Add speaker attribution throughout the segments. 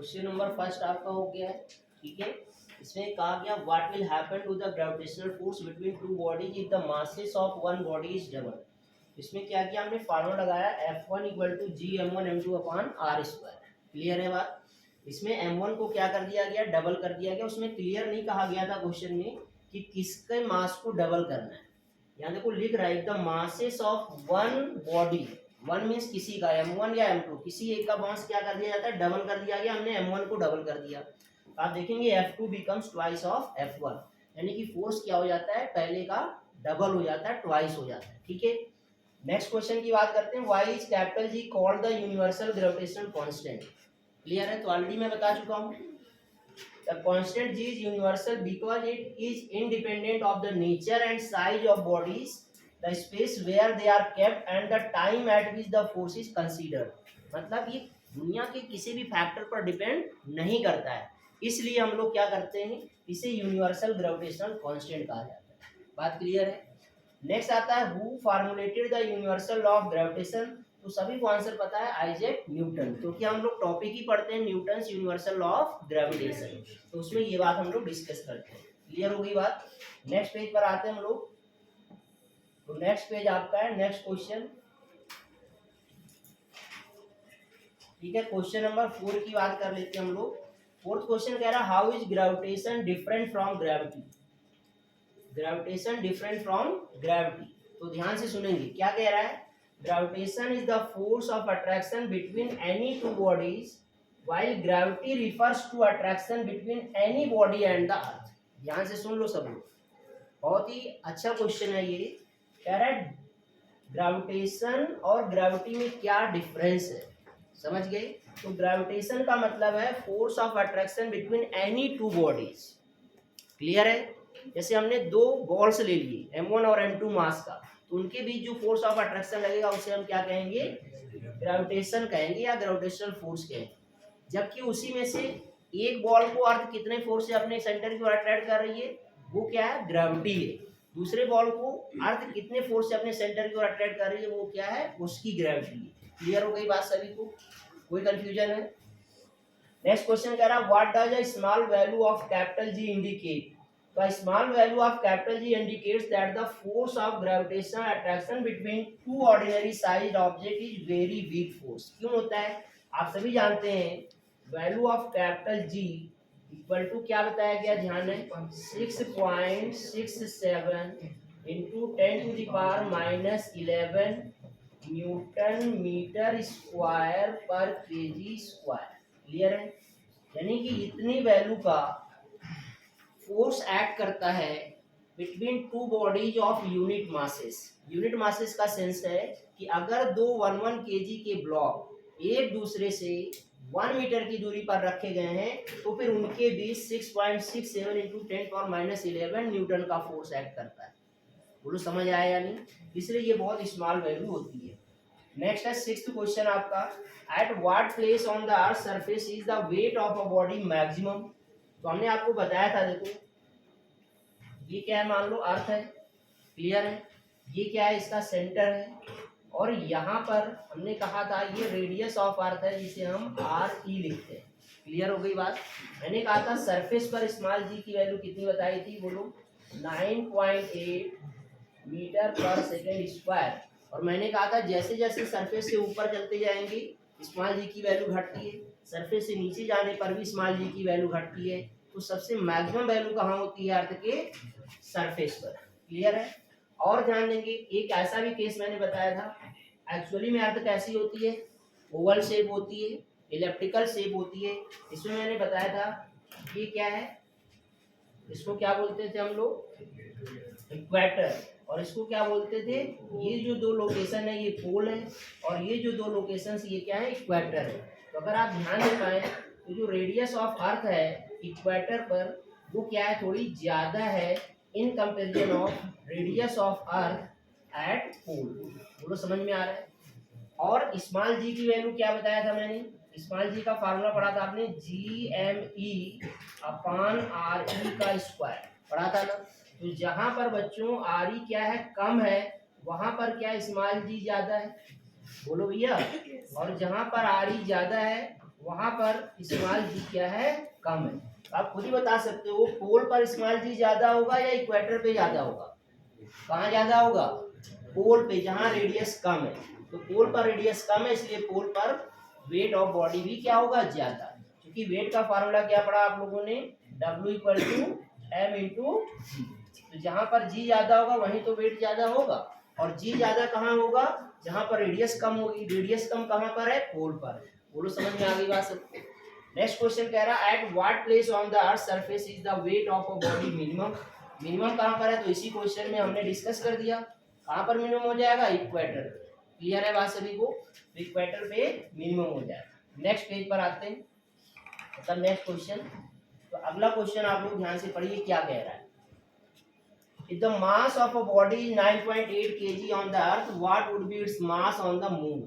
Speaker 1: Question number first आपका हो गया है, ठीक है। इसमें कहा गया what will happen to the gravitational force between two bodies if the masses of one body is double. इसमें क्या किया हमने, फार्मूला लगाया F1 equal to G m1m2 upon r square. Clear है बात। इसमें m1 को क्या कर दिया गया, डबल कर दिया गया। उसमें क्लियर नहीं कहा गया था क्वेश्चन में कि किसके मास को डबल करना है। यहाँ देखो लिख रहा है the masses of one body, one means किसी का, m1 या m2 किसी एक का मास क्या कर दिया जाता है, डबल कर दिया गया। हमने m1 को डबल कर दिया। आप देखेंगे F2 becomes twice of F1, यानी कि फोर्स क्या हो जाता है, पहले का डबल हो जाता है, ट्वाइस हो जाता है, ठीक है। नेक्स्ट क्वेश्चन की बात करते हैं, why is capital G called the universal gravitational constant. Clear है, तो ऑलरेडी मैं बता चुका हूँ। The constant G is universal because it is independent of the nature and size of bodies, the space where they are kept, and the time at which the force is considered। मतलब ये दुनिया के किसी भी factor पर depend नहीं करता है, इसलिए हम लोग क्या करते हैं, इसे यूनिवर्सल ग्रेविटेशनल कांस्टेंट कहा जाता है। बात क्लियर है। नेक्स्ट आता है who formulated the universal law of gravitation. तो सभी को आंसर पता है, आइजैक न्यूटन, क्योंकि हम लोग टॉपिक ही पढ़ते हैं Newton universal law of gravitation, तो उसमें ये बात हम लोग डिस्कस करते हैं। क्लियर हो गई बात। नेक्स्ट पेज पर आते हैं हम लोग। तो नेक्स्ट पेज आपका है, नेक्स्ट क्वेश्चन, ठीक है। क्वेश्चन नंबर 4 की बात कर लेते हैं हम लोग। फोर्थ क्वेश्चन कह रहा है how is gravitation different from gravity. Gravitation different from gravity, तो ध्यान से सुनेंगे क्या कह रहा है। Gravitation is the force of attraction between any two bodies, while gravity refers to attraction between any body and the earth। ध्यान से सुन लो सब लोग, बहुत ही अच्छा क्वेश्चन है ये। कह रहा है ग्रेविटेशन और ग्रेविटी में क्या डिफरेंस है, समझ गए। तो ग्रेविटेशन का मतलब है force of attraction between any two bodies. Clear है। जैसे हमने दो बॉल्स ले लिए m1 और m2 मास का, तो उनके बीच जो फोर्स ऑफ अट्रैक्शन लगेगा उसे हम क्या कहेंगे, ग्रेविटेशन कहेंगे या ग्रेविटेशनल फोर्स कहेंगे। जबकि उसी में से एक बॉल को अर्थ कितने फोर्स से अपने सेंटर की ओर अट्रैक्ट कर रही है, वो क्या है, ग्रेविटी है। दूसरे बॉल को अर्थ कितने फोर्स से अपने सेंटर की ओर अट्रैक्ट कर रही है, वो क्या है, उसकी ग्रेविटी है। क्लियर हो गई बात सभी को, कोई कंफ्यूजन है। नेक्स्ट क्वेश्चन कह रहा है what does a small value of capital G indicate. The small value of capital G indicates that the force of gravitational attraction between two ordinary sized objects is very weak force। क्यों होता है, आप सभी जानते हैं value of capital G equal to क्या बताया गया, ध्यान है 6.67 इंटू 10⁻⁻11 न्यूटन मीटर स्क्वायर पर केजी स्क्वायर। क्लियर है, यानी कि इतनी वैल्यू का फोर्स एक्ट करता है between two bodies of unit masses. Unit masses का सेंस है कि अगर दो 1 kg के ब्लॉक एक दूसरे से 1 मीटर की दूरी पर रखे गए हैं, तो फिर उनके बीच 6.67 इंटू 10⁻11 न्यूटन का फोर्स एक्ट करता है। बोलो समझ आया या नहीं, इसलिए ये बहुत स्मॉल वैल्यू होती है। नेक्स्ट है सिक्स्थ क्वेश्चन आपका, at what place on the earth surface is the weight of a body maximum. तो हमने आपको बताया था, देखो ये क्या है, मान लो अर्थ है, क्लियर है, ये क्या है, इसका सेंटर है, और यहाँ पर हमने कहा था ये रेडियस ऑफ अर्थ है जिसे हम RE लिखते हैं। क्लियर हो गई बात। मैंने कहा था सरफेस पर स्मॉल जी की वैल्यू कितनी बताई थी, बोलो 9.8 मीटर पर सेकेंड स्क्वायर। और मैंने कहा था जैसे जैसे सरफेस से ऊपर चलते जाएंगे स्मॉल जी की वैल्यू घटती है, सरफेस से नीचे जाने पर भी स्मॉल जी की वैल्यू घटती है। तो सबसे मैक्सिमम वैल्यू कहाँ होती है, अर्थ के सरफेस पर। क्लियर है। और ध्यान देंगे एक ऐसा भी केस मैंने बताया था, एक्चुअली में अर्थ कैसी होती है, ओवल शेप होती है, इलेप्टिकल शेप होती है। इसमें मैंने बताया था ये क्या है, इसको क्या बोलते थे हम लोग, इक्वेटर, और इसको क्या बोलते थे, ये जो दो लोकेशन है ये पोल है, और ये जो दो लोकेशन ये क्या है, इक्वेटर है। तो अगर आप ध्यान दे पाए तो जो रेडियस ऑफ अर्थ है इक्वेटर पर, वो क्या है, थोड़ी ज्यादा है in comparison of radius of earth at pole. बोलो समझ में आ रहा है। और स्मॉल जी की वैल्यू क्या बताया था मैंने, स्मॉल जी का फार्मूला पढ़ा था आपने, GME अपॉन RE का स्क्वायर पढ़ा था ना। तो जहां पर बच्चों RE क्या है, कम है, वहां पर क्या स्मॉल जी ज्यादा है, बोलो भैया। और जहां पर RE ज्यादा है वहां पर स्मॉल जी क्या है, कम है। तो आप खुद ही बता सकते हो पोल पर स्मॉल जी ज्यादा होगा या इक्वेटर पे ज्यादा होगा? कहाँ ज्यादा होगा? पोल पे, जहाँ रेडियस कम है। तो पोल पर रेडियस कम है, इसलिए पोल पर वेट ऑफ बॉडी भी क्या होगा, ज्यादा। क्योंकि वेट का फार्मूला क्या पढ़ा आप लोगों ने, W equal to M into G. तो जहां पर जी ज्यादा होगा वहीं तो वेट ज्यादा होगा। और जी ज्यादा कहाँ होगा, जहां पर रेडियस कम होगी। रेडियस कम कहाँ पर है, पोल पर। बोलो समझ में आ गई बात सबको? नेक्स्ट क्वेश्चन कह रहा है at what place on the earth surface is the weight of a body minimum. Minimum कहाँ पर है, तो इसी क्वेश्चन में हमने डिस्कस कर दिया। कहाँ पर मिनिमम हो जाएगा, इक्वेटर। क्लियर है बात सभी को? इक्वेटर पे मिनिमम हो जाएगा। नेक्स्ट पेज पर आते हैं, मतलब नेक्स्ट क्वेश्चन। तो अगला क्वेश्चन आप लोग ध्यान से पढ़िए क्या कह रहा है। If the mass of a body is 9.8 kg on the earth, what would be its mass on the moon?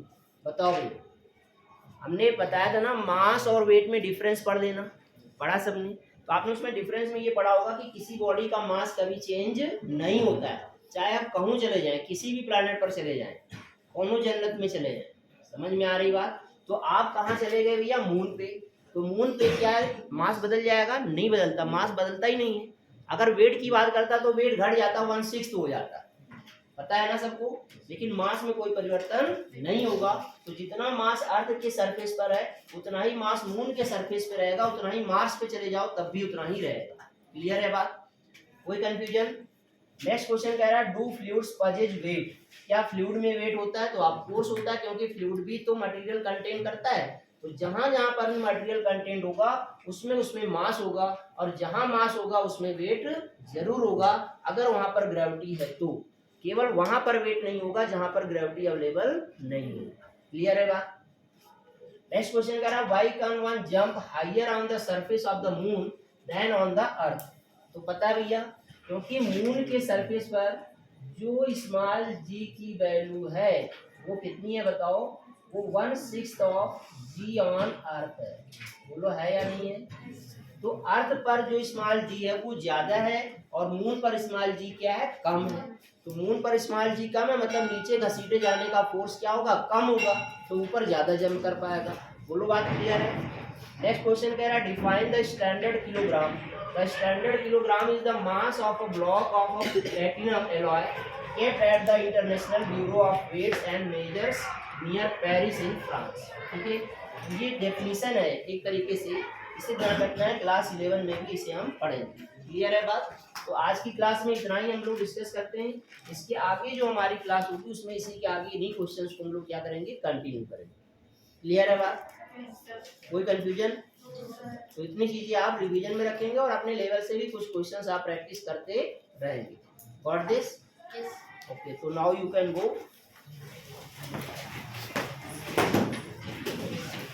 Speaker 1: बताओ भाई। हमने बताया था ना मास और वेट में डिफरेंस पढ़ लेना, पढ़ा सबने? तो आपने उसमें डिफरेंस में ये पढ़ा होगा कि किसी बॉडी का मास कभी चेंज नहीं होता है, चाहे आप कहूँ चले जाएं, किसी भी प्लैनेट पर चले जाएं, कौनों जन्नत में चले जाएं। समझ में आ रही बात? तो आप कहाँ चले गए भैया, मून पे। तो मून पे क्या है, मास बदल जाएगा? नहीं बदलता, मास बदलता ही नहीं है। अगर वेट की बात करता तो वेट घट जाता, 1/6 हो जाता, पता है ना सबको। लेकिन मास में कोई परिवर्तन नहीं होगा। तो जितना मास अर्थ के सरफेस पर है उतना ही मास मून के सरफेस पे रहेगा, उतना ही मार्स पे चले जाओ तब भी उतना ही रहेगा। क्लियर है बात? कोई कंफ्यूजन? नेक्स्ट क्वेश्चन कह रहा है डू फ्लूइड्स पजेज वेट। क्या फ्लूइड में वेट होता है? तो ऑफ कोर्स होता है, क्योंकि फ्लूइड भी तो मटेरियल कंटेन करता है। तो जहां जहां पर भी मटेरियल कंटेंट होगा उसमें उसमें मास होगा, और जहां मास होगा उसमें वेट जरूर होगा, अगर वहां पर ग्रेविटी है तो। केवल वहां पर वेट नहीं होगा जहां पर ग्रेविटी अवेलेबल नहीं होगा। क्लियर है बात? नेक्स्ट क्वेश्चन कह रहा है why can one jump higher on the surface of the moon than on the earth. तो पता है भैया, क्योंकि मून के सरफेस पर जो स्मॉल जी की वैल्यू है वो कितनी है बताओ, वो 1/6 ऑफ जी ऑन अर्थ है। बोलो है या नहीं है? तो अर्थ पर जो स्मॉल जी है वो ज्यादा है, और मून पर स्मॉल जी क्या है, कम है। तो मून पर स्मॉल जी कम है, मतलब नीचे घसीटे जाने का फोर्स क्या होगा, कम होगा, तो ऊपर ज्यादा जंप कर पाएगा। बोलो बात क्लियर है? नेक्स्ट क्वेश्चन कह रहा है define the standard kilogram. The standard kilogram is the mass of a block of platinum alloy kept at the International Bureau of Weights and Measures near Paris in France। ठीक है, ये definition है एक तरीके से, इसे ध्यान रखना है, क्लास 11 में भी इसे हम पढ़ेंगे। क्लियर है बात? तो आज की क्लास में इतना ही हम लोग डिस्कस करते हैं। इसके आगे जो हमारी क्लास होगी उसमें इसी के आगे इन्हीं क्वेश्चंस को हम लोग क्या करेंगे, कंटिन्यू करेंगे। क्लियर है बात? कोई कंफ्यूजन? तो इतनी चीजें आप रिवीजन में रखेंगे और अपने लेवल से भी कुछ क्वेश्चंस आप प्रैक्टिस करते रहेंगे। Got this? Okay, so now you can go.